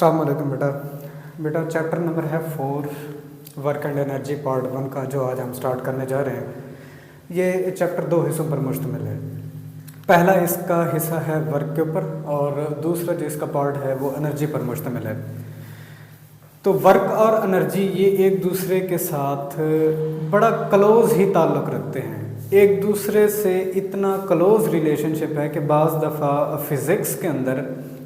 अस्सलाम वालेकुम बेटा चैप्टर नंबर है 4 वर्क एंड एनर्जी पार्ट 1 का जो आज हम स्टार्ट करने जा रहे हैं। ये चैप्टर 2 हिस्सों पर मुश्तमिल है। पहला इसका हिस्सा है वर्क के ऊपर और दूसरा जो इसका पार्ट है वो एनर्जी पर मुश्तमिल है। तो वर्क और एनर्जी ये एक दूसरे के साथ बड़ा क्लोज ही ताल्लुक़ रखते हैं, एक दूसरे से इतना क्लोज रिलेशनशिप है कि बाज़ दफ़ा फ़िज़िक्स के अंदर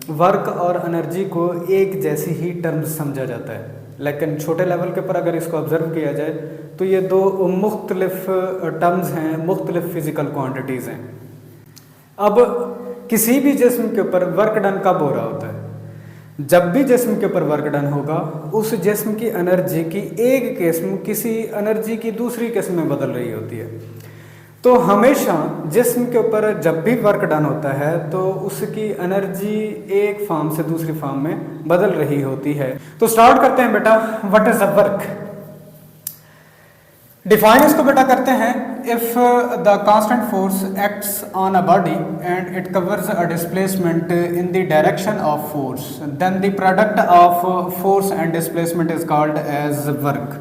वर्क और एनर्जी को एक जैसी ही टर्म्स समझा जाता है, लेकिन छोटे लेवल के ऊपर अगर इसको ऑब्ज़र्व किया जाए तो ये दो मुख्तलिफ टर्म्स हैं, मुख्तलिफ फ़िज़िकल क्वांटिटीज़ हैं। अब किसी भी जिस्म के ऊपर वर्क डन कब हो रहा होता है? जब भी जिस्म के ऊपर वर्क डन होगा उस जिस्म की एनर्जी की एक किस्म किसी एनर्जी की दूसरी किस्म में बदल रही होती है। तो हमेशा जिस्म के ऊपर जब भी वर्क डन होता है तो उसकी एनर्जी एक फॉर्म से दूसरी फॉर्म में बदल रही होती है। तो स्टार्ट करते हैं बेटा, what is a work. Define इसको बेटा करते हैं, if the constant force acts on a body and it covers a displacement in the direction of force then the product of force and displacement is called as work.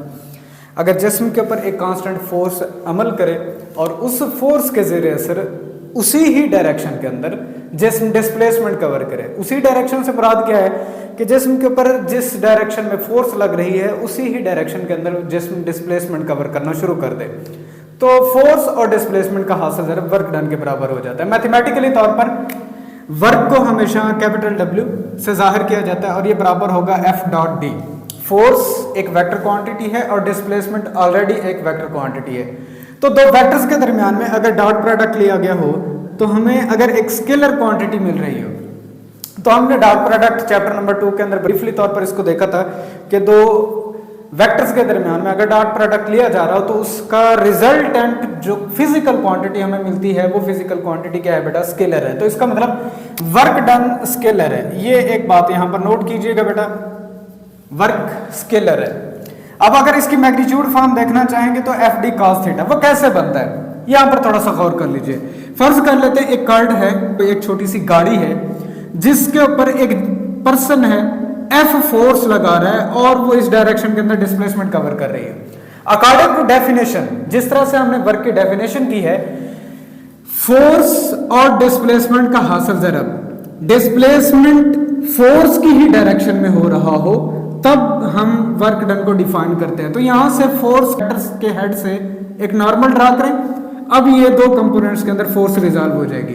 अगर जिस्म के ऊपर एक constant force अमल करे और उस force के ज़रिए असर उसी ही डायरेक्शन के अंदर जिस्म डिस्प्लेसमेंट कवर करे, उसी डायरेक्शन से मुराद क्या है कि जिस्म के ऊपर जिस डायरेक्शन में फोर्स लग रही है उसी ही डायरेक्शन के अंदर जिस्म डिस्प्लेसमेंट कवर करना शुरू कर दे, तो फोर्स और डिस्प्लेसमेंट का हासिल ज़रा वर्क डन के बराबर हो जाता है। मैथमेटिकली तौर पर वर्क को हमेशा कैपिटल W से जाहिर किया जाता है और ये बराबर होगा F.D। फोर्स एक वेक्टर क्वांटिटी है और डिस्प्लेसमेंट ऑलरेडी एक वेक्टर क्वांटिटी है। तो दो वेक्टर्स के दरमियान में अगर डॉट प्रोडक्ट लिया गया हो तो हमें अगर एक स्केलर क्वांटिटी मिल रही हो, तो हमने डॉट प्रोडक्ट चैप्टर नंबर 2 के अंदर ब्रीफली तौर पर इसको देखा था कि दो वेक्टर्स के दरमियान में अगर डॉट प्रोडक्ट लिया जा रहा हो तो उसका रिजल्टेंट जो फिजिकल क्वांटिटी हमें मिलती है वो फिजिकल क्वांटिटी क्या है बेटा? स्केलर है। तो इसका मतलब वर्क डन स्केलर है। ये एक बात यहां पर नोट कीजिएगा बेटा, वर्क स्केलर है। अब अगर इसकी मैग्नीट्यूड फॉर्म देखना चाहेंगे तो F.D cos थीटा, वो कैसे बनता है यहां पर थोड़ा सा गौर कर लीजिए। फर्ज कर लेते हैं एक कार्ड है, एक छोटी सी गाड़ी है जिसके ऊपर एक पर्सन है, F फोर्स लगा रहा है और वो इस डायरेक्शन के अंदर डिस्प्लेसमेंट कवर कर रही है। अकॉर्डिंग टू डेफिनेशन, जिस तरह से हमने वर्क की डेफिनेशन की है, फोर्स और डिस्प्लेसमेंट का हासिल ज़रब डिस्प्लेसमेंट फोर्स की ही डायरेक्शन में हो रहा हो तब हम वर्क डन को डिफाइन करते हैं। तो यहां से फोर्स के हेड से एक नॉर्मल ड्रा करें। अब ये दो कंपोनेंट्स के अंदर फोर्स रिजॉल्व हो जाएगी,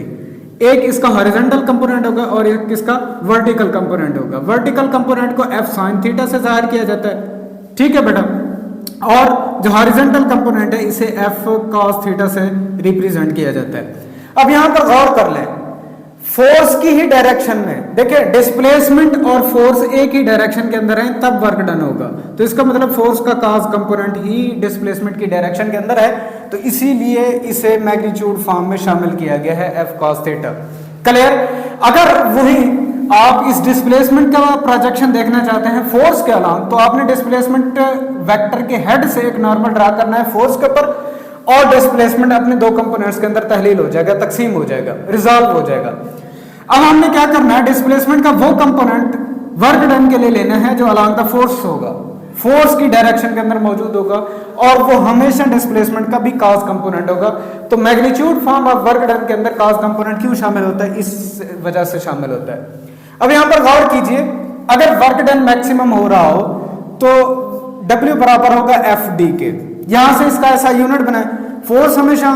एक इसका हॉरिजॉन्टल कंपोनेंट होगा और एक इसका वर्टिकल कंपोनेंट होगा। वर्टिकल कंपोनेंट को F sin थीटा से जाहिर किया जाता है, ठीक है बेटा, और जो हॉरिजॉन्टल कंपोनेंट है इसे F cos थीटा से रिप्रेजेंट किया जाता है। अब यहां पर गौर कर लें, फोर्स की ही डायरेक्शन में देखिए डिस्प्लेसमेंट और फोर्स एक ही डायरेक्शन के अंदर है तब वर्क डन होगा। तो इसका मतलब फोर्स का काज कंपोनेंट ही डिस्प्लेसमेंट की डायरेक्शन के अंदर है, तो इसीलिए इसे मैग्नीट्यूड फॉर्म में शामिल किया गया है F cos थीटा। क्लियर? अगर वही आप इस डिस्प्लेसमेंट का प्रोजेक्शन देखना चाहते हैं फोर्स के अलावा, तो आपने डिस्प्लेसमेंट वेक्टर के हेड से एक नॉर्मल ड्रा करना है फोर्स के ऊपर, और डिस्प्लेसमेंट अपने दो कंपोनेंट्स के अंदर तहलील हो जाएगा, तकसीम हो जाएगा, रिजॉल्व हो जाएगा। अब हमने क्या करना है, डिस्प्लेसमेंट का वो कंपोनेंट वर्क डन के लिए लेना है जो अलोंग द फोर्स होगा, फोर्स की डायरेक्शन के अंदर मौजूद होगा, और वो हमेशा डिस्प्लेसमेंट का भी काज कंपोनेंट होगा। तो magnitude form of work done के अंदर काज कंपोनेंट क्यों शामिल होता है? इस वजह से शामिल होता है। अब यहां पर गौर कीजिए, अगर वर्क डन मैक्सिमम हो रहा हो तो W बराबर होगा F.D के। यहां से इसका ऐसा यूनिट बना है, फोर्स हमेशा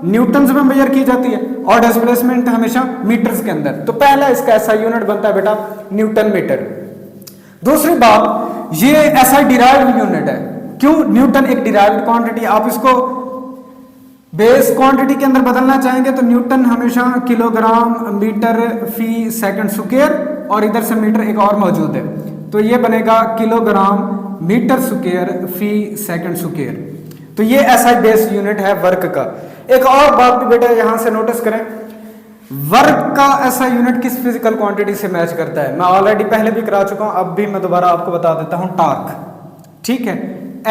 न्यूटन्स में मेजर की जाती है और डिस्प्लेसमेंट हमेशा मीटर्स के अंदर। तो पहला इसका ऐसा यूनिट बनता है बेटा न्यूटन मीटर। दूसरी बात, ये ऐसा डिराइव्ड यूनिट है। क्यों? न्यूटन एक डिराइव्ड क्वांटिटी, आप इसको बेस क्वांटिटी के अंदर बदलना चाहेंगे तो न्यूटन हमेशा किलोग्राम मीटर फी सेकंड स्क्वायर, और इधर से मीटर एक और मौजूद है, तो ये बनेगा किलोग्राम मीटर स्क्वायर फी सेकंड स्क्वायर। तो ये ऐसा बेस यूनिट है वर्क का। एक और बात भी बेटा यहां से नोटिस करें, वर्क का ऐसा यूनिट किस फिजिकल क्वांटिटी से मैच करता है? मैं ऑलरेडी पहले भी करा चुका हूं, अब भी मैं दोबारा आपको बता देता हूं, टॉर्क, ठीक है,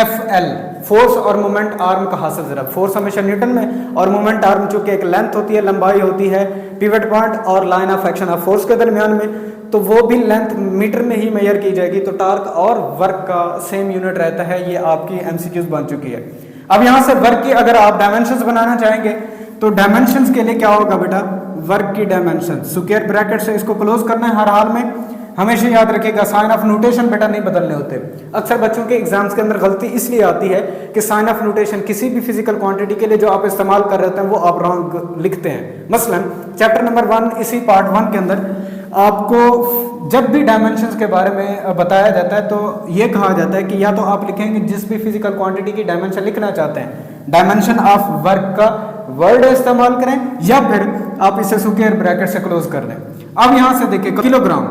FL। फोर्स और मोमेंट आर्म का हासिल ज़रा। फोर्स हमेशा न्यूटन में और मोमेंट आर्म चूंकि एक लेंथ होती है, लंबाई होती है पिवट पॉइंट और line of action of force के दरमियान में, तो वो भी लेंथ मीटर में ही मेजर की जाएगी। तो टार्क और वर्क का सेम यूनिट रहता है। ये आपकी एमसीक्यूज बन चुकी है। अब यहाँ से वर्क की अगर आप डायमेंशंस बनाना चाहेंगे तो डायमेंशंस के लिए क्या होगा बेटा, वर्क की डायमेंशन स्क्वायर ब्रैकेट से इसको क्लोज करना है हर हाल में। हमेशा याद रखिएगा साइन ऑफ नोटेशन बेटा नहीं बदलने होते। अक्सर बच्चों के एग्जाम्स के अंदर गलती इसलिए आती है कि साइन ऑफ नोटेशन किसी भी फिजिकल क्वांटिटी के लिए जो आप इस्तेमाल कर रहे होते हैं वो आप रॉन्ग लिखते हैं। मसलन चैप्टर नंबर 1 इसी पार्ट 1 के अंदर आपको जब भी डायमेंशंस के बारे में बताया जाता है तो ये कहा जाता है कि या तो आप लिखेंगे जिस भी फिजिकल क्वांटिटी की डायमेंशन लिखना चाहते हैं डायमेंशन ऑफ वर्क का वर्ड इस्तेमाल करें, या फिर आप इसे स्क्वायर ब्रैकेट से क्लोज कर दें। अब यहां से देखिए किलोग्राम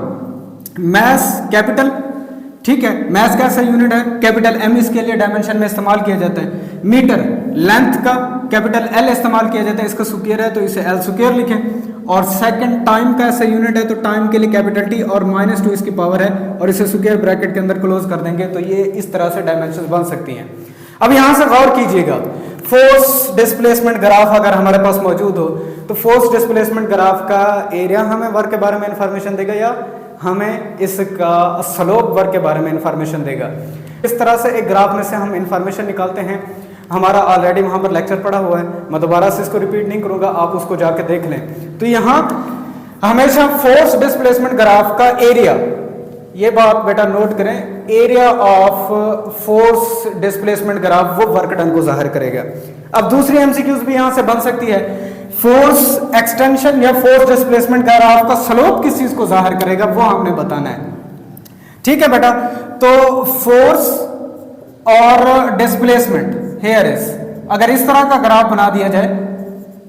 मैस कैपिटल, ठीक है, मैस का ऐसा यूनिट है कैपिटल एम, इसके लिए डायमेंशन में इस्तेमाल किया जाता है। मीटर लेंथ का कैपिटल एल इस्तेमाल किया जाता है, इसका स्क्वायर है तो इसे एल स्क्वायर लिखें। और सेकंड टाइम का ऐसा यूनिट है तो टाइम के लिए कैपिटल टी और -2 इसकी पावर है और इसे स्क्वायर ब्रैकेट के अंदर क्लोज कर देंगे तो ये इस तरह से डायमेंशन बन सकती हैं। अब यहां से गौर कीजिएगा, फोर्स डिस्प्लेसमेंट ग्राफ अगर हमारे पास मौजूद हो तो फोर्स डिस्प्लेसमेंट ग्राफ का एरिया हमें वर्क के बारे में इंफॉर्मेशन देगा या हमें इसका स्लोप वर्क के बारे में इंफॉर्मेशन देगा। इस तरह से एक ग्राफ में से हम इंफॉर्मेशन निकालते हैं। हमारा ऑलरेडी वहां पर लेक्चर पड़ा हुआ है, मैं दोबारा से इसको रिपीट नहीं करूंगा, आप उसको जाके देख लें। तो यहाँ हमेशा फोर्स डिस्प्लेसमेंट ग्राफ का एरिया, ये बात बेटा नोट करें, area of force displacement graph वो वर्क डन को जाहिर करेगा। अब दूसरी एमसीक्यूज भी यहां से बन सकती है, फोर्स एक्सटेंशन या फोर्स डिस्प्लेसमेंट ग्राफ का स्लोप किस चीज को जाहिर करेगा वो हमने बताना है। ठीक है बेटा, तो फोर्स और डिस्प्लेसमेंट हेयर इज, अगर इस तरह का ग्राफ बना दिया जाए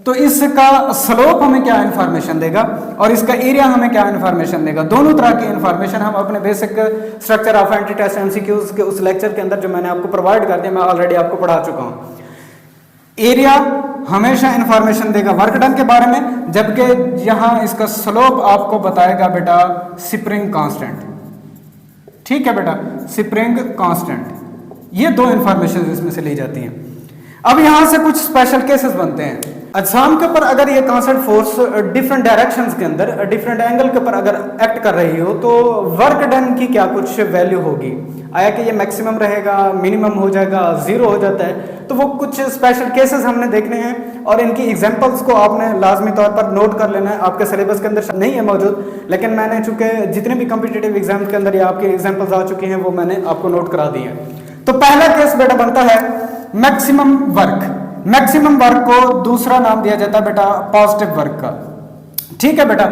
तो इसका स्लोप हमें क्या इंफॉर्मेशन देगा और इसका एरिया हमें क्या इंफॉर्मेशन देगा। दोनों तरह की इंफॉर्मेशन हम अपने basic structure of anti test MCQs के उस लेक्चर के अंदर जो मैंने आपको प्रोवाइड कर दिया, मैं ऑलरेडी आपको पढ़ा चुका हूं। एरिया हमेशा इंफॉर्मेशन देगा वर्क डन के बारे में, जबकि यहां इसका स्लोप आपको बताएगा बेटा स्प्रिंग कांस्टेंट। ठीक है बेटा, स्प्रिंग कांस्टेंट, ये दो इंफॉर्मेशन इसमें से ली जाती हैं। अब यहां से कुछ स्पेशल केसेस बनते हैं। अजसाम के ऊपर अगर ये कांस्टेंट फोर्स डिफरेंट डायरेक्शंस के अंदर डिफरेंट एंगल के ऊपर अगर एक्ट कर रही हो तो वर्क डन की क्या कुछ वैल्यू होगी, आया कि ये मैक्सिमम रहेगा, मिनिमम हो जाएगा, जीरो हो जाता है, तो वो कुछ स्पेशल केसेस हमने देखने हैं और इनकी एग्जांपल्स को आपने लाजमी तौर पर नोट कर लेना है। आपके सिलेबस के अंदर नहीं है मौजूद, लेकिन मैंने चूंकि जितने भी कॉम्पिटिटिव एग्जाम के अंदर ये आपकी एग्जांपल्स आ चुकी हैं वो मैंने आपको नोट करा दी है। तो पहला केस बेटा बनता है मैक्सिमम वर्क। मैक्सिमम वर्क को दूसरा नाम दिया जाता है बेटा पॉजिटिव वर्क का। ठीक है बेटा,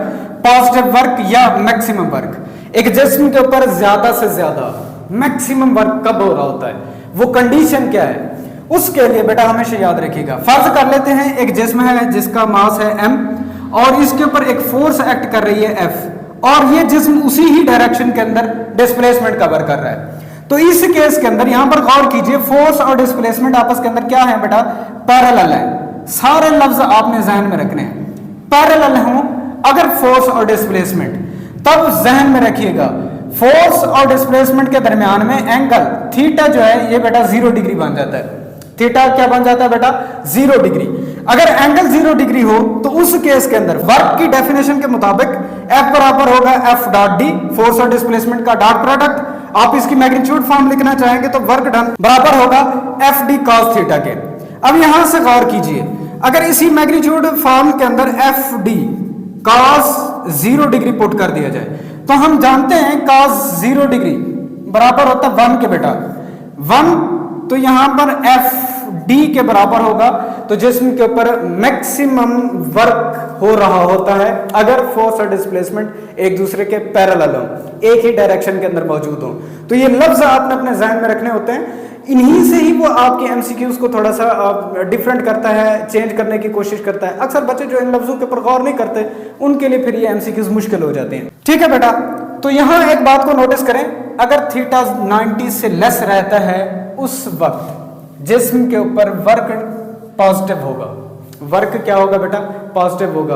पॉजिटिव वर्क या मैक्सिमम वर्क, एक जिस्म के ऊपर ज्यादा से ज्यादा मैक्सिमम वर्क कब हो रहा होता है, वो कंडीशन क्या है, उसके लिए बेटा हमेशा याद रखिएगा। फर्ज कर लेते हैं एक जिस्म है जिसका मास है m और इसके ऊपर एक फोर्स एक्ट कर रही है F और ये जिस्म उसी ही डायरेक्शन के अंदर डिस्प्लेसमेंट कवर कर रहा है। तो इस केस के अंदर यहां पर गौर कीजिए, फोर्स और डिस्प्लेसमेंट आपस के अंदर क्या है बेटा, पैरेलल है। सारे लफ्ज आपने जहन में रखने हैं, पैरेलल हो अगर फोर्स और डिस्प्लेसमेंट, तब जहन में रखिएगा फोर्स और डिस्प्लेसमेंट के दरमियान में एंगल थीटा जो है ये बेटा 0 डिग्री बन जाता है। थीटा क्या बन जाता है बेटा, 0 डिग्री। अगर एंगल 0 डिग्री हो तो उस केस के अंदर वर्क की डेफिनेशन के मुताबिक F बराबर होगा F डॉट डी, फोर्स और डिस्प्लेसमेंट का डॉट प्रोडक्ट। आप इसकी मैग्नीट्यूड फॉर्म लिखना चाहेंगे तो वर्क डन बराबर होगा एफ डी कॉस थीटा के। अब यहां से गौर कीजिए, अगर इसी मैग्नीट्यूड फॉर्म के अंदर F D cos 0 degree put कर दिया जाए तो हम जानते हैं कॉस 0 डिग्री बराबर होता है 1 के बेटा 1, तो यहां पर एफ डी के बराबर होगा। तो जिस्म के ऊपर मैक्सिमम वर्क हो रहा होता है अगर फोर्स और डिस्प्लेसमेंट एक दूसरे के पैरेलल हो, एक ही डायरेक्शन के अंदर मौजूद हो। तो ये लफ्ज आपने अपने ज़हन में रखने होते हैं, इन्हीं से ही वो आपके एमसीक्यूज को थोड़ा सा डिफरेंट करता है, चेंज करने की कोशिश करता है। अक्सर बच्चे जो इन लफ्जों के ऊपर गौर नहीं करते उनके लिए फिर ये एमसीक्यूज मुश्किल हो जाते हैं। ठीक है बेटा, तो यहां एक बात को नोटिस करें, अगर थीटा 90 से लेस रहता है उस वक्त जिस्म के ऊपर वर्क पॉजिटिव होगा। वर्क क्या होगा बेटा, पॉजिटिव होगा।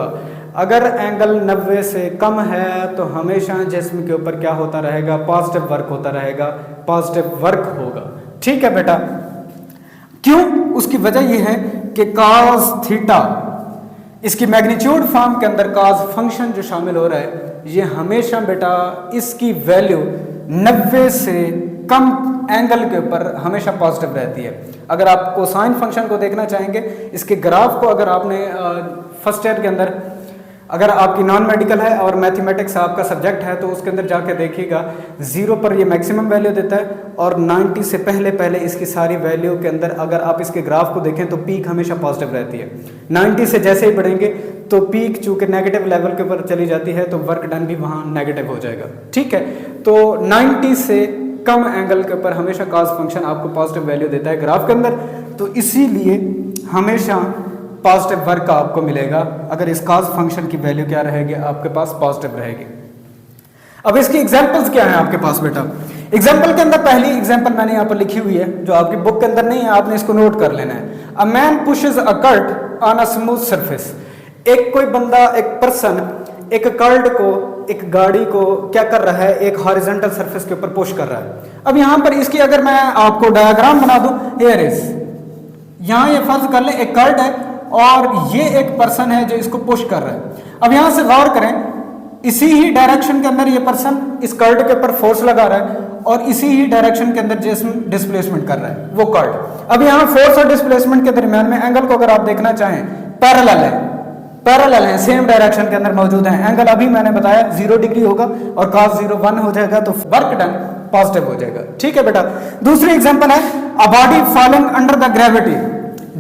अगर एंगल 90 से कम है तो हमेशा जिस्म के ऊपर क्या होता रहेगा, पॉजिटिव वर्क होता रहेगा, पॉजिटिव वर्क होगा। ठीक है बेटा, क्यों? उसकी वजह यह है कि cos थीटा, इसकी मैग्नीट्यूड फॉर्म के अंदर cos फंक्शन जो शामिल हो रहा है, ये हमेशा बेटा इसकी वैल्यू 90 से कम एंगल के ऊपर हमेशा पॉजिटिव रहती है। अगर आप कोसाइन फंक्शन को देखना चाहेंगे, इसके ग्राफ को अगर आपने फर्स्ट ईयर के अंदर, अगर आपकी नॉन मेडिकल है और मैथमेटिक्स आपका सब्जेक्ट है, तो उसके अंदर जाके देखिएगा 0 पर ये मैक्सिमम वैल्यू देता है और 90 से पहले पहले इसकी सारी वैल्यू के अंदर अगर आप इसके ग्राफ को देखें तो पीक हमेशा पॉजिटिव रहती है। 90 से जैसे ही बढ़ेंगे तो पीक चूंकि नेगेटिव लेवल के ऊपर चली जाती है तो वर्क डन भी वहाँ नेगेटिव हो जाएगा। ठीक है, तो 90 से कम एंगल के ऊपर हमेशा cos फंक्शन आपको पॉजिटिव वैल्यू देता है ग्राफ के अंदर, तो इसीलिए हमेशा पॉजिटिव वर्क आपको मिलेगा अगर इस cos फंक्शन की वैल्यू क्या रहेगी, आपके पास पॉजिटिव रहेगी। अब इसकी एग्जांपल्स क्या है आपके पास बेटा? एग्जांपल के अंदर पहली एग्जांपल मैंने यहाँ पर लिखी हुई है जो आपकी बुक के अंदर नहीं है, आपने इसको नोट कर लेना है। A man pushes a cart on a smooth surface. एक कोई बंदा, एक पर्सन एक कर्ड को, एक गाड़ी को क्या कर रहा है, एक हॉरिजॉन्टल सरफेस के ऊपर पुश कर रहा है। अब यहाँ पर इसकी अगर मैं आपको डायग्राम बना दूं, हियर इज, यहाँ ये फर्ज कर ले एक कर्ड है और ये एक पर्सन है जो इसको पुश कर रहा है। अब यहां से गौर करें, इसी ही डायरेक्शन के अंदर ये पर्सन इस कर्ड के ऊपर फोर्स लगा रहा है और इसी ही डायरेक्शन के अंदर जिस्म डिस्प्लेसमेंट कर रहा है वो कर्ड। अब यहाँ फोर्स और डिस्प्लेसमेंट के दरमियान में एंगल को अगर आप देखना चाहें, पैरेलल है, सेम डायरेक्शन के अंदर मौजूद है। एंगल अभी मैंने बताया 0 डिग्री होगा और cos 0 1 हो जाएगा, तो वर्क डन पॉजिटिव हो जाएगा। ठीक है बेटा, दूसरी एग्जांपल है a body falling under the gravity.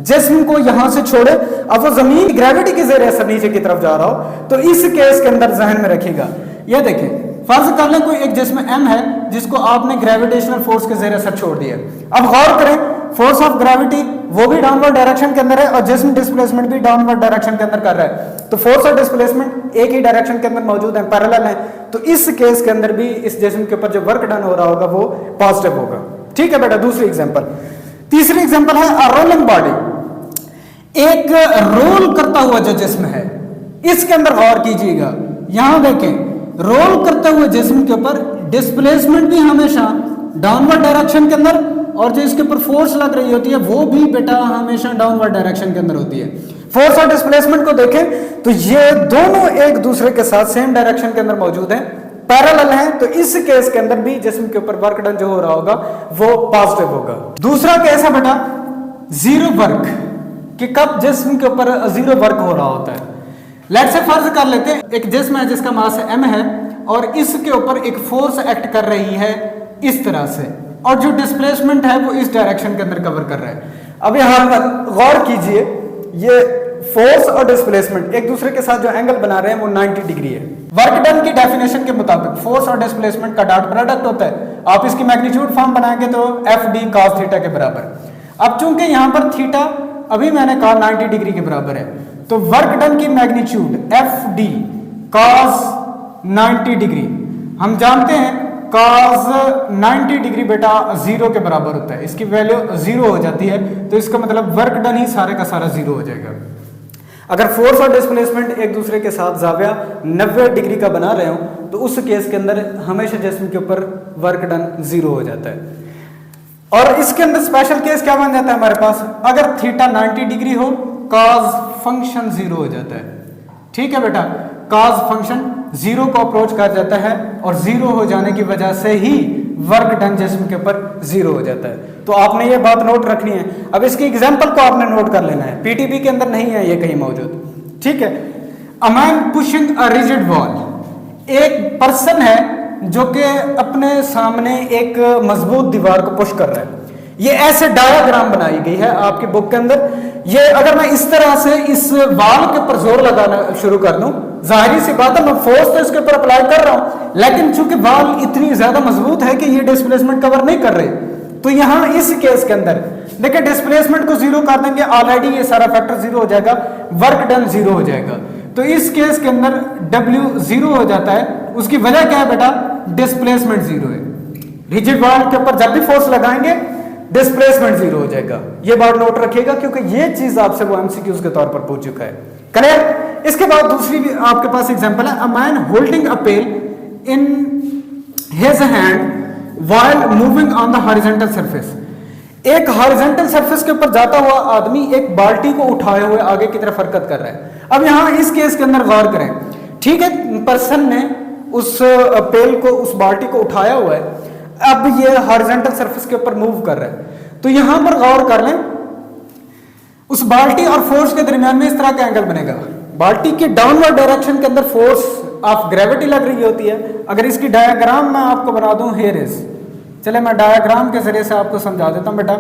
जिस्म को यहां से छोड़े, अब वो जमीन ग्रेविटी के जरिए से नीचे की तरफ जा रहा हो, तो इस केस के अंदर जहन में रखिएगा। ये देखें, फर्ज कर लें कोई एक जिस्म m है जिसको आपने ग्रेविटेशनल फोर्स के जरिए से छोड़ दिया। अब गौर करें, फोर्स ऑफ ग्रेविटी वो भी डाउनवर्ड डायरेक्शन के अंदर है और जिस्म डिस्प्लेसमेंट भी डाउनवर्ड डायरेक्शन के अंदर कर रहा है, तो फोर्स और डिस्प्लेसमेंट एक ही डायरेक्शन के अंदर मौजूद है, पैरेलल है, तो इस केस के अंदर भी इस जिस्म के ऊपर जो वर्क डन हो रहा होगा वो पॉजिटिव होगा। ठीक है बेटा, दूसरी एग्जांपल। तीसरी एग्जांपल है अ रोलिंग बॉडी। एक रोल करता हुआ जो जिस्म है, इसके अंदर गौर कीजिएगा, यहां देखें, रोल करते हुए जिस्म के ऊपर डिस्प्लेसमेंट भी हमेशा डाउनवर्ड डायरेक्शन के अंदर और जो इसके ऊपर फोर्स लग रही होती है वो भी बेटा हमेशा डाउनवर्ड डायरेक्शन के अंदर होती है। फोर्स और डिस्प्लेसमेंट को देखें तो ये दोनों एक दूसरे के साथ सेम डायरेक्शन के अंदर मौजूद हैं, पैरेलल हैं, तो इस केस के अंदर भी जिस्म के ऊपर वर्क डन जो हो रहा होगा वो पॉजिटिव होगा। दूसरा केस है बेटा जीरो वर्क, कि कब जिस्म के ऊपर जीरो वर्क हो रहा होता है। लेट्स से फर्ज कर लेते हैं एक जिस्म है जिसका मास m है और इसके ऊपर एक फोर्स एक्ट कर रही है इस तरह से, और जो डिस्प्लेसमेंट है वो इस डायरेक्शन के अंदर कवर कर रहा है। अब यहां पर गौर कीजिए, ये फोर्स और डिस्प्लेसमेंट एक दूसरे के साथ जो एंगल बना रहे हैं वो 90 डिग्री है। वर्क डन की डेफिनेशन के मुताबिक फोर्स और डिस्प्लेसमेंट का डॉट प्रोडक्ट होता है, आप इसकी मैग्नीट्यूड फॉर्म बनाएंगे तो एफ डी कॉस थीटा के बराबर। अब चूंकि यहां पर थीटा अभी मैंने कहा 90 डिग्री के बराबर है, तो वर्क डन की magnitude F D cos 90 degree, हम जानते हैं cos 90 डिग्री बेटा 0 के बराबर होता है, इसकी वैल्यू 0 हो जाती है, तो इसका मतलब वर्क डन ही सारे का सारा 0 हो जाएगा। अगर फोर्स और डिस्प्लेसमेंट एक दूसरे के साथ जाविया 90 डिग्री का बना रहे हो तो उस केस के अंदर हमेशा जिस्म के ऊपर वर्क डन 0 हो जाता है। और इसके अंदर स्पेशल केस क्या बन जाता है हमारे पास, अगर थीटा 90 डिग्री हो cos फंक्शन 0 हो जाता है। ठीक है बेटा, cos फंक्शन 0 को अप्रोच कर जाता है और 0 हो जाने की वजह से ही वर्क डन जिस्म के ऊपर 0 हो जाता है। तो आपने ये बात नोट रखनी है। अब इसकी एग्जांपल को आपने नोट कर लेना है, पीटीबी के अंदर नहीं है ये कहीं मौजूद। ठीक है, a man pushing a rigid wall, एक पर्सन है जो कि अपने सामने एक मजबूत दीवार को पुश कर रहा है। ये ऐसे डायग्राम बनाई गई है आपकी बुक के अंदर। ये अगर मैं इस तरह से इस वाल के ऊपर जोर लगाना शुरू कर दूं, जाहिर सी बात है मैं फोर्स तो इसके ऊपर अप्लाई कर रहा हूं, लेकिन चूंकि वाल इतनी ज्यादा मजबूत है कि ये डिस्प्लेसमेंट कवर नहीं कर रहे, तो यहां इस केस के अंदर देखिए डिस्प्लेसमेंट को 0 कर देंगे, ऑलरेडी ये सारा फैक्टर 0 हो जाएगा, वर्क डन 0 हो जाएगा। तो इस केस के अंदर W 0 हो जाता है। उसकी वजह क्या है बेटा, डिस्प्लेसमेंट 0 है। रिजिड वॉल के ऊपर जब भी फोर्स लगाएंगे डिस्प्लेसमेंट 0 हो जाएगा। ये बात नोट रखिएगा क्योंकि ये चीज आपसे वो एमसीक्यूज के तौर पर पूछ चुका है। क्लियर? इसके बाद दूसरी भी आपके पास एग्जांपल है, a man holding a pail in his hand while moving on the horizontal surface. एक हॉरिजॉन्टल सरफेस के ऊपर जाता हुआ आदमी एक बाल्टी को उठाए हुए आगे की तरफ हरकत कर रहा है। अब यहां इस केस के अंदर गौर करें, ठीक है, पर्सन ने उस पेल को, उस बाल्टी को उठाया हुआ है, अब ये हॉरिजॉन्टल सरफेस के ऊपर मूव कर रहा है। तो यहां पर गौर कर लें, उस बाल्टी और फोर्स के दरमियान में इस तरह का एंगल बनेगा। बाल्टी के डाउनवर्ड डायरेक्शन के अंदर फोर्स ऑफ ग्रेविटी लग रही होती है। अगर इसकी डायग्राम मैं आपको बना दूं, हियर इज, चले मैं डायग्राम के जरिए से आपको समझा देता हूं बेटा।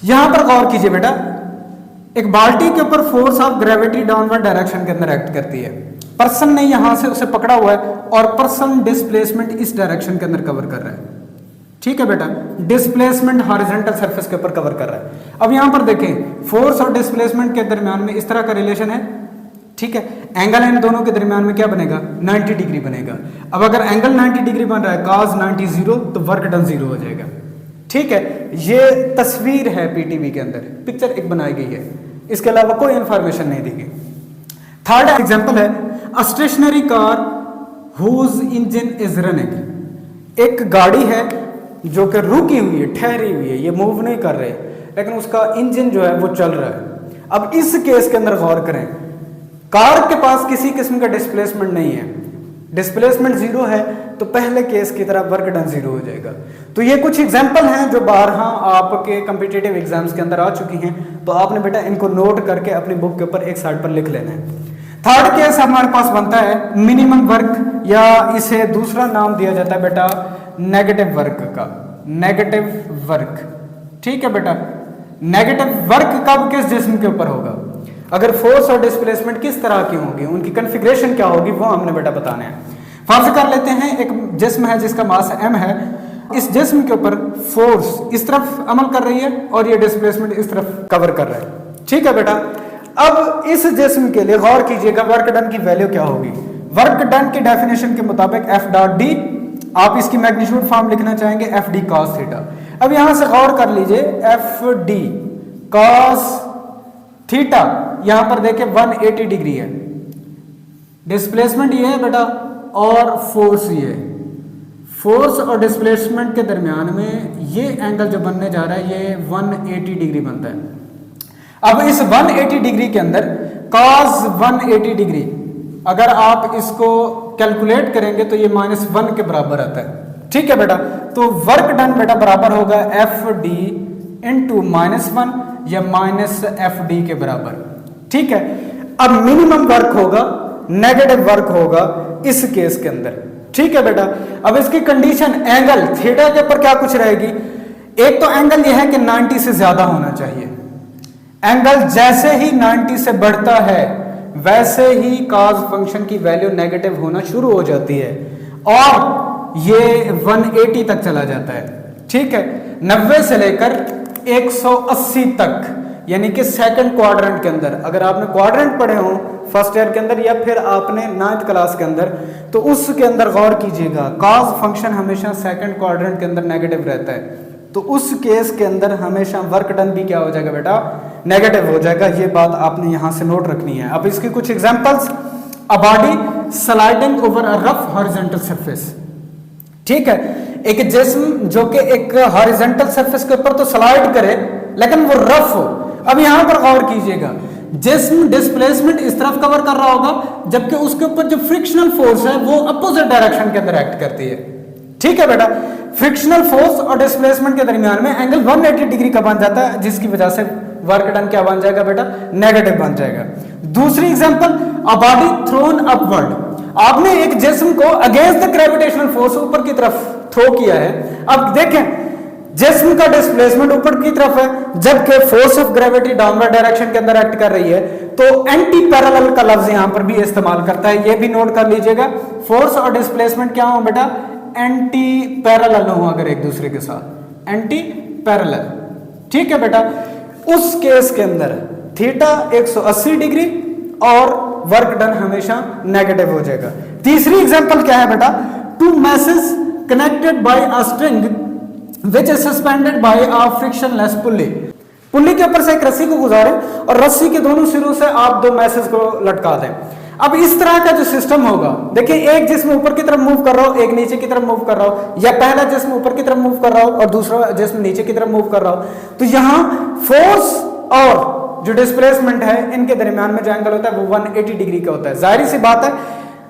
यहां पर गौर कीजिए बेटा, एक बाल्टी के ऊपर force of gravity downward direction के अंदर एक्ट करती है। पर्सन ने यहां से उसे पकड़ा हुआ है और पर्सन डिस्प्लेसमेंट इस डायरेक्शन के अंदर कवर कर रहा है। ठीक है बेटा, डिस्प्लेसमेंट हॉरिजॉन्टल सरफेस के ऊपर कवर कर रहा है। अब यहां पर देखें, फोर्स और डिस्प्लेसमेंट के दरमियान में इस तरह का रिलेशन है। ठीक है, एंगल इन दोनों के दरमियान में क्या बनेगा, 90 डिग्री बनेगा। अब अगर एंगल 90 डिग्री बन रहा है, cos 90 0, तो वर्क डन 0 हो जाएगा। ठीक है, ये तस्वीर है पीटीवी के अंदर, पिक्चर एक बनाई गई है, इसके अलावा कोई इंफॉर्मेशन नहीं दी गई। थर्ड एग्जांपल है, a stationary car whose engine is running. एक गाड़ी है जो कि रुकी हुई है, ठहरी हुई है, ये मूव नहीं कर रहे, लेकिन उसका इंजन जो है वो चल रहा है। अब इस केस के अंदर गौर करें, कार के पास किसी किस्म का डिस्प्लेसमेंट नहीं है, डिस्प्लेसमेंट 0 है, तो पहले केस की तरह वर्क डन 0 हो जाएगा। तो ये कुछ एग्जांपल हैं जो बारहा आपके कॉम्पिटिटिव एग्जाम्स के अंदर आ चुकी हैं, तो आपने बेटा इनको नोट करके अपनी बुक के ऊपर एक साइड पर लिख लेना है। थर्ड केस हमारे पास बनता है मिनिमम वर्क, या इसे दूसरा नाम दिया जाता है बेटा नेगेटिव वर्क का, नेगेटिव वर्क। ठीक है बेटा, नेगेटिव वर्क कब किस जिस्म के ऊपर होगा, अगर फोर्स और डिस्प्लेसमेंट किस तरह की होंगी, उनकी कॉन्फ़िगरेशन क्या होगी, वो हमने बेटा बताना है। फर्ज कर लेते हैं एक जिस्म है जिसका मास m है, इस जिस्म के ऊपर फोर्स इस तरफ अमल कर रही है और ये डिस्प्लेसमेंट इस तरफ कवर कर रहा है। ठीक है बेटा, अब इस जिस्म के लिए गौर कीजिएगा वर्क डन की वैल्यू क्या होगी। वर्क डन की डेफिनेशन के मुताबिक F डॉट डी, आप इसकी मैग्नीट्यूड फॉर्म लिखना चाहेंगे F d cos थीटा। अब यहां से गौर कर लीजिए, F d cos थीटा यहां पर देखिए 180 डिग्री है, डिस्प्लेसमेंट ये है बेटा और फोर्स ये है। फोर्स और डिस्प्लेसमेंट के दरमियान में ये एंगल जो बनने जा रहा है ये 180 डिग्री बनता है। अब इस 180 डिग्री के अंदर cos 180 डिग्री अगर आप इसको कैलकुलेट करेंगे तो ये -1 के बराबर आता है। ठीक है बेटा, तो वर्क डन बेटा बराबर होगा एफ डी इंटू -1 या -FD के बराबर। ठीक है, अब मिनिमम वर्क होगा, नेगेटिव वर्क होगा इस केस के अंदर। ठीक है बेटा, अब इसकी कंडीशन एंगल थीटा के ऊपर क्या कुछ रहेगी, एक तो एंगल यह है कि 90 से ज्यादा होना चाहिए। एंगल जैसे ही 90 से बढ़ता है वैसे ही cos फंक्शन की वैल्यू नेगेटिव होना शुरू हो जाती है और ये 180 तक चला जाता है। ठीक है, 90 से लेकर 180 तक, यानी कि सेकंड क्वाड्रेंट के अंदर, अगर आपने क्वाड्रेंट पढ़े हो फर्स्ट ईयर के अंदर या फिर आपने 9th क्लास के अंदर, तो उसके अंदर गौर कीजिएगा cos फंक्शन हमेशा सेकंड क्वाड्रेंट के अंदर नेगेटिव रहता है। तो उस केस के अंदर हमेशा वर्क डन भी क्या हो जाएगा बेटा, नेगेटिव हो जाएगा। ये बात आपने यहां से नोट रखनी है। अब इसकी कुछ examples, a body sliding over a rough horizontal surface. ठीक है, एक जिस्म जो कि एक हॉरिजॉन्टल सरफेस के ऊपर तो स्लाइड करे लेकिन वो रफ हो। अब यहां पर गौर कीजिएगा, जिस्म डिस्प्लेसमेंट इस तरफ कवर कर रहा होगा जबकि उसके ऊपर जो फ्रिक्शनल फोर्स है वो अपोजिट डायरेक्शन के अंदर एक्ट करती है। ठीक है बेटा, फ्रिक्शनल फोर्स और डिस्प्लेसमेंट के दरमियान में एंगल 180 डिग्री का बन जाता है, जिसकी वजह से वर्क डन क्या बन जाएगा बेटा, नेगेटिव बन जाएगा। दूसरी example, a body throne upward. आपने एक जिस्म को अगेंस्ट द ग्रेविटेशनल फोर्स ऊपर की तरफ थ्रो किया है। अब देखें, जिस्म का डिस्प्लेसमेंट ऊपर की तरफ है जबकि force of gravity downward direction के अंदर एक्ट कर रही है, तो एंटी पैरेलल का लफ्ज यहां पर भी इस्तेमाल करता है। ये भी नोट कर लीजिएगा, फोर्स और डिस्प्लेसमेंट क्या हो बेटा, एंटी पैरेलल हो अगर एक दूसरे के साथ, एंटी पैरेलल। ठीक है बेटा, उस केस के अंदर थीटा 180 डिग्री और वर्क डन हमेशा नेगेटिव हो जाएगा। तीसरी एग्जांपल क्या है बेटा, two masses connected by a string which is suspended by a frictionless pulley. Pulley के ऊपर से एक रस्सी को गुजारें और रस्सी के दोनों सिरों से आप दो मैसेज को लटका दें। अब इस तरह का जो सिस्टम होगा, देखिए एक जिस्म ऊपर की तरफ मूव कर रहा हो, एक नीचे की तरफ मूव कर रहा हो, या पहला जिस्म ऊपर की तरफ मूव कर रहा हो और दूसरा जिस्म नीचे की तरफ मूव कर रहा हो, तो यहां फोर्स और जो डिस्प्लेसमेंट है इनके दरमियान में जो एंगल होता है वो 180 डिग्री का होता है। जाहिर सी बात है,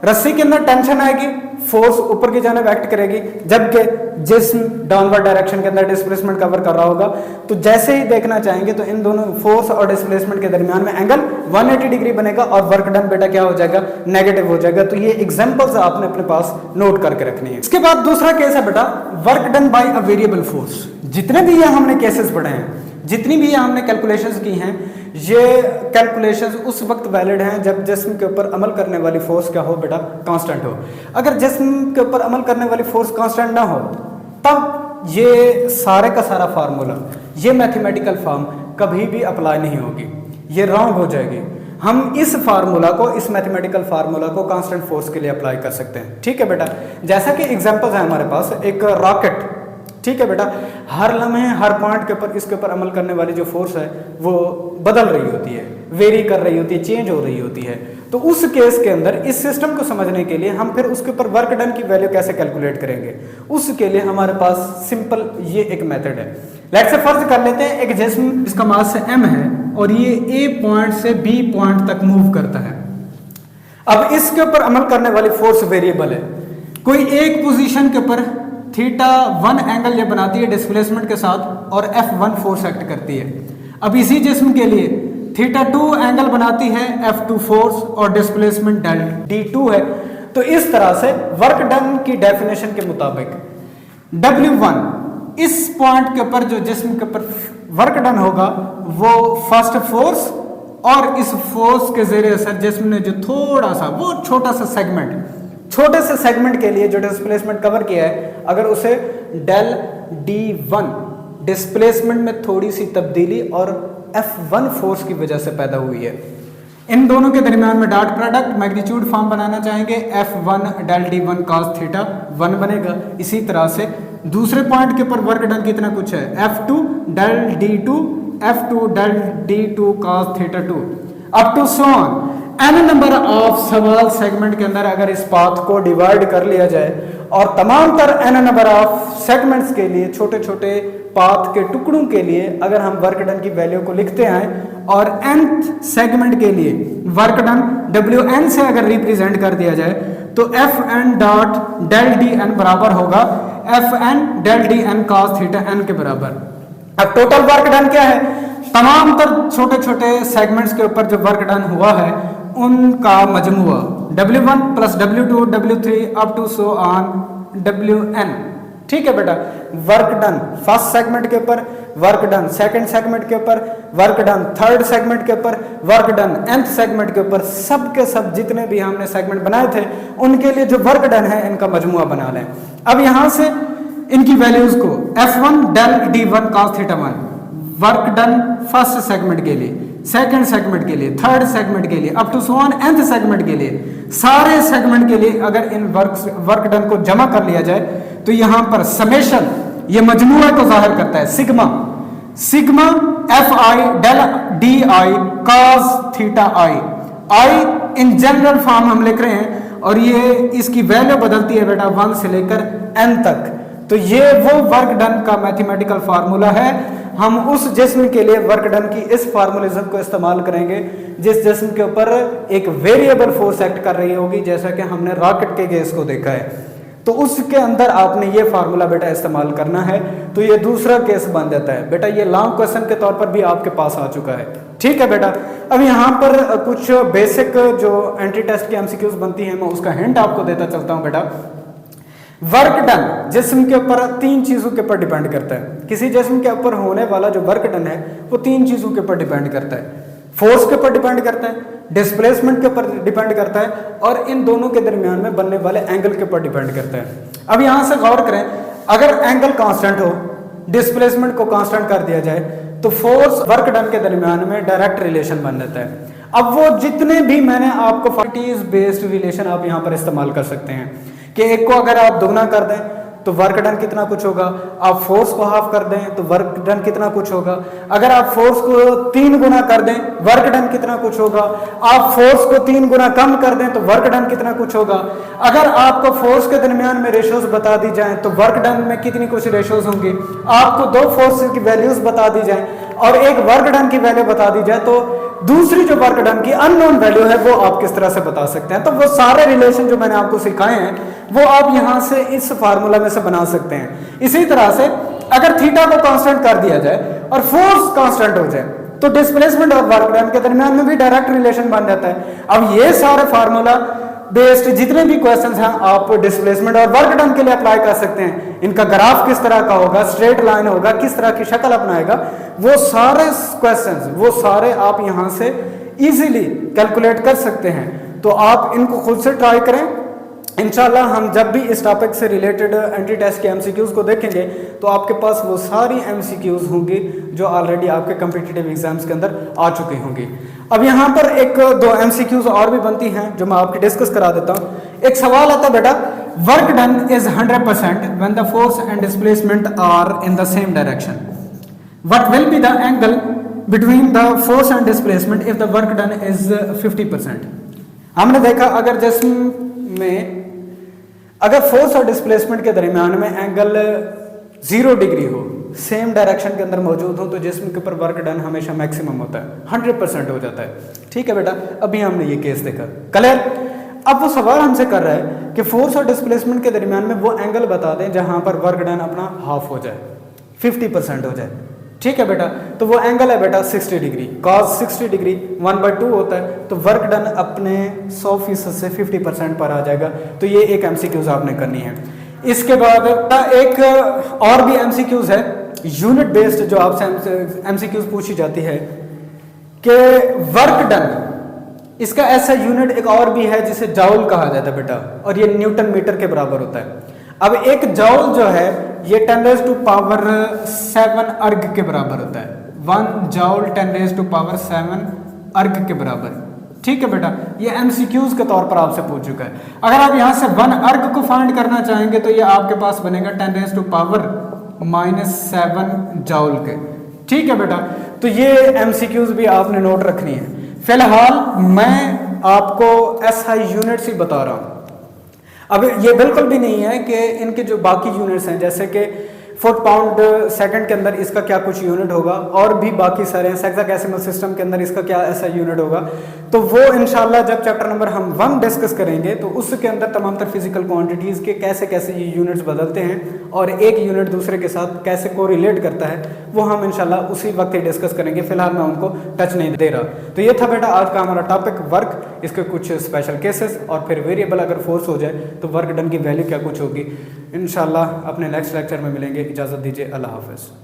रस्सी के अंदर टेंशन आएगी, फोर्स ऊपर की जानिब एक्ट करेगी, जबकि जिस्म डाउनवर्ड डायरेक्शन के अंदर डिस्प्लेसमेंट कवर कर रहा होगा। तो जैसे ही देखना चाहेंगे तो इन दोनों फोर्स और डिस्प्लेसमेंट के दरमियान में एंगल 180 डिग्री बनेगा और वर्क डन बेटा क्या हो जाएगा, नेगेटिव हो जाएगा। तो ये एग्जांपल्स आपने अपने पास नोट करके रखनी है। इसके बाद दूसरा केस है बेटा work done by a variable force. जितने भी ये हमने केसेस पढ़े हैं, जितनी भी हमने कैलकुलेशंस की हैं, ये कैलकुलेशंस उस वक्त वैलिड हैं जब जिस्म के ऊपर अमल करने वाली फोर्स क्या हो बेटा, कांस्टेंट हो। अगर जिस्म के ऊपर अमल करने वाली फोर्स कांस्टेंट ना हो तब ये सारे का सारा फार्मूला, ये मैथमेटिकल फॉर्म कभी भी अप्लाई नहीं होगी, ये रॉन्ग हो जाएगी। हम इस फार्मूला को, इस मैथमेटिकल फार्मूला को कांस्टेंट फोर्स के लिए अप्लाई कर सकते हैं। ठीक है बेटा, जैसा कि एग्जांपल्स है हमारे पास, एक रॉकेट, ठीक है बेटा, हर लम्हे हर पॉइंट के ऊपर इसके ऊपर अमल करने वाली जो फोर्स है वो बदल रही होती है, वेरी कर रही होती है, चेंज हो रही होती है। तो उस केस के अंदर इस सिस्टम को समझने के लिए हम फिर उसके ऊपर वर्क डन की वैल्यू कैसे कैलकुलेट करेंगे, उसके लिए हमारे पास सिंपल ये एक मेथड है। लेट्स से फर्ज कर लेते हैं एक जिस्म जिसका मास m है और ये A पॉइंट से B पॉइंट तक मूव करता है। अब इसके ऊपर अमल करने वाली फोर्स वेरिएबल है। कोई एक पोजीशन के ऊपर θ1 एंगल ये बनाती है डिस्प्लेसमेंट के साथ और F1 फोर्स एक्ट करती है। अब इसी जिस्म के लिए θ2 एंगल बनाती है F2 फोर्स और डिस्प्लेसमेंट डेल D2 है। तो इस तरह से वर्क डन की डेफिनेशन के मुताबिक W1 इस पॉइंट के ऊपर जो जिस्म के ऊपर वर्क डन होगा वो फर्स्ट फोर्स और इस फोर्स के ज़रिए असर जिस्म ने जो थोड़ा सा वो छोटा सा सेगमेंट, छोटे से सेगमेंट के लिए जो डिस्प्लेसमेंट कवर किया है, अगर उसे डेल D1 डिस्प्लेसमेंट में थोड़ी सी तब्दीली और F1 फोर्स की वजह से पैदा हुई है, इन दोनों के दरमियान में डॉट प्रोडक्ट मैग्नीट्यूड फॉर्म बनाना चाहेंगे, F1 डेल D1 cos θ1 बनेगा। इसी तरह से दूसरे पॉइंट के ऊपर वर्क डन कितना कुछ है, F2 del D2 F2 del D2 cos θ2 up to so on n number of सवाल सेगमेंट के अंदर अगर इस पाथ को डिवाइड कर लिया जाए और तमाम तर n नंबर ऑफ सेगमेंट्स के लिए, छोटे छोटे पाथ के टुकड़ों के लिए अगर हम वर्क डन की वैल्यू को लिखते हैं और nth सेगमेंट के लिए वर्क डन Wn से अगर रिप्रेजेंट कर दिया जाए तो Fn डॉट डेल Dn बराबर होगा Fn del Dn cos θn के बराबर। अब टोटल वर्क डन क्या है, तमाम तर छोटे छोटे सेगमेंट्स के ऊपर जो वर्क डन हुआ है उनका मजमुआ W1 plus W2 W3 up to so on Wn। ठीक है बेटा, वर्क डन फर्स्ट सेगमेंट के ऊपर, वर्क डन सेकंड सेगमेंट के ऊपर, वर्क डन थर्ड सेगमेंट के ऊपर, वर्क डन nth सेगमेंट के ऊपर, सब के सब जितने भी हमने सेगमेंट बनाए थे उनके लिए जो वर्क डन है इनका मजमुआ बना लें। अब यहां से इनकी वैल्यूज को F1 del D1 cos θ1 work done first segment के लिए, सेकंड सेगमेंट के लिए, थर्ड सेगमेंट के लिए, up to so on nth segment के लिए, सारे सेगमेंट के लिए अगर इन वर्क डन को जमा कर लिया जाए तो यहां पर समेशन ये मजमूआ को जाहिर करता है, sigma sigma Fi del Di cos θi, I in general form हम लिख रहे हैं और ये इसकी वैल्यू बदलती है बेटा 1 से लेकर n तक। तो ये वो वर्क डन का मैथमेटिकल फार्मूला है। हम उस जिस्म के लिए वर्क डन की इस फार्मूलिज्म को इस्तेमाल करेंगे जिस जिस्म के ऊपर एक वेरिएबल फोर्स एक्ट कर रही होगी, जैसा कि हमने रॉकेट के केस को देखा है। तो उसके अंदर आपने ये फार्मूला बेटा इस्तेमाल करना है। तो ये दूसरा केस बन जाता है बेटा, ये लॉन्ग क्वेश्चन के तौर पर भी आपके पास आ चुका है। ठीक है बेटा, अब यहाँ पर कुछ बेसिक जो एंट्री टेस्ट की एमसीक्यूज बनती है मैं उसका हिंट आपको देता चलता हूँ बेटा। वर्क डन जिस्म के ऊपर तीन चीजों के ऊपर डिपेंड करता है। किसी जिस्म के ऊपर होने वाला जो वर्क डन है वो तीन चीजों के ऊपर डिपेंड करता है, फोर्स के ऊपर डिपेंड करता है, डिस्प्लेसमेंट के ऊपर डिपेंड करता है और इन दोनों के दरमियान में बनने वाले एंगल के ऊपर डिपेंड करता है। अब यहां से गौर करें, अगर एंगल कांस्टेंट हो, डिस्प्लेसमेंट को कांस्टेंट कर दिया जाए तो फोर्स वर्क डन के दरमियान में डायरेक्ट रिलेशन बन जाता है। अब वो जितने भी मैंने आपको प्रॉपर्टीज बेस्ड रिलेशन आप यहां पर इस्तेमाल कर सकते हैं कि एक को अगर आप दोगुना कर दें तो वर्क डन कितना कुछ होगा, आप फोर्स को हाफ कर दें तो वर्क डन कितना कुछ होगा, अगर आप फोर्स को 3 गुना कर दें वर्क डन कितना कुछ होगा, आप फोर्स को 3 गुना कम कर दें तो वर्क डन कितना कुछ होगा, अगर आपको फोर्स के दरमियान में रेशोज बता दी जाएं तो वर्क डन में कितनी कुछ रेशोज होंगी, आपको 2 फोर्सेस की वैल्यूज बता दी जाएं और एक वर्क डन की वैल्यू बता दी जाए तो दूसरी जो वर्क डन की अननोन वैल्यू है वो आप किस तरह से बता सकते हैं। तो वो सारे रिलेशन जो मैंने आपको सिखाए हैं वो आप यहां से इस फार्मूला में से बना सकते हैं। इसी तरह से अगर थीटा को कांस्टेंट कर दिया जाए और फोर्स कांस्टेंट हो जाए तो डिस्प्लेसमेंट और वर्क डन के दरमियान में भी डायरेक्ट रिलेशन बन जाता है। अब ये सारे फार्मूला बेस्ड जितने भी क्वेश्चंस हैं आप डिस्प्लेसमेंट और वर्क डन के लिए अप्लाई कर सकते हैं। इनका ग्राफ किस तरह का होगा, स्ट्रेट लाइन होगा, किस तरह की शक्ल अपनाएगा, वो सारे क्वेश्चंस वो सारे आप यहां से इजीली कैलकुलेट कर सकते हैं। तो आप इनको खुद से ट्राई करें। इंशाल्लाह हम जब भी इस टॉपिक से रिलेटेड एंटी टेस्ट के एमसीक्यूज को देखेंगे तो आपके पास वो सारी एमसीक्यूज होंगी जो ऑलरेडी आपके कॉम्पिटिटिव एग्जाम्स के अंदर आ चुकी होंगी। अब यहाँ पर 1-2 एमसीक्यूज और भी बनती हैं जो मैं आपकी डिस्कस करा देता हूँ। एक सवाल आता है बेटा, work done is 100% when the force and displacement are in the same direction, what will be the angle between the force and displacement if the work done is 50%। हमने देखा अगर जिस्म में अगर फोर्स और डिस्प्लेसमेंट के दरमियान में एंगल 0 डिग्री हो, सेम डायरेक्शन के अंदर मौजूद हो, तो जिस्म के ऊपर वर्क डन हमेशा मैक्सिमम होता है, 100% हो जाता है। ठीक है बेटा, अभी हमने ये केस देखा, क्लियर। अब वो सवाल हमसे कर रहा है कि फोर्स और डिस्प्लेसमेंट के दरमियान में वो एंगल बता दें जहां पर वर्क डन अपना हाफ हो जाए, 50% हो जाए। ठीक है बेटा, तो वो एंगल है बेटा 60 डिग्री, cos 60 डिग्री 1/2 होता है, तो वर्क डन अपने 100% से 50% पर आ जाएगा। तो ये एक एमसीक्यूज आपने करनी है। इसके बाद एक और भी एमसीक्यूज है यूनिट बेस्ड जो आपसे एमसीक्यूज पूछी जाती है कि वर्क डन, इसका ऐसा यूनिट एक और भी है जिसे जाउल कहा जाता है बेटा, और ये न्यूटन मीटर के बराबर होता है। अब एक जाउल जो है ये 10⁻⁷ अर्ग के बराबर होता है, 1 जाउल 10⁻⁷ अर्ग के बराबर। ठीक है बेटा, ये एमसीक्यूज के तौर पर आपसे पूछ चुका है। अगर आप यहां से 1 अर्ग को फाइंड करना चाहेंगे तो ये आपके पास बनेगा 10⁻⁻7 जाउल के। ठीक है बेटा, तो ये एमसीक्यूज भी आपने नोट रखनी है। फिलहाल मैं आपको एसआई यूनिट्स ही बता रहा हूं। अब ये बिल्कुल भी नहीं है कि इनके जो बाकी यूनिट्स हैं जैसे कि फुट पाउंड सेकंड के अंदर इसका क्या कुछ यूनिट होगा, और भी बाकी सारे हैं, हेक्साडेसिमल सिस्टम के अंदर इसका क्या ऐसा यूनिट होगा, तो वो इंशाल्लाह जब चैप्टर नंबर हम 1 डिस्कस करेंगे तो उसके अंदर तमाम तर फिजिकल क्वांटिटीज़ के कैसे कैसे ये यूनिट्स बदलते हैं और एक यूनिट दूसरे के साथ कैसे कोरिलेट करता है वो हम इंशाल्लाह उसी वक्त ही डिस्कस करेंगे। फिलहाल मैं उनको टच नहीं दे रहा। तो ये था बेटा आज का हमारा टॉपिक वर्क, इसके कुछ स्पेशल केसेस और फिर वेरिएबल अगर फोर्स हो जाए तो वर्क डन की वैल्यू क्या कुछ होगी। इंशाल्लाह अपने नेक्स्ट लेक्चर में मिलेंगे। इजाज़त दीजिए, अल्लाह हाफ़िज़।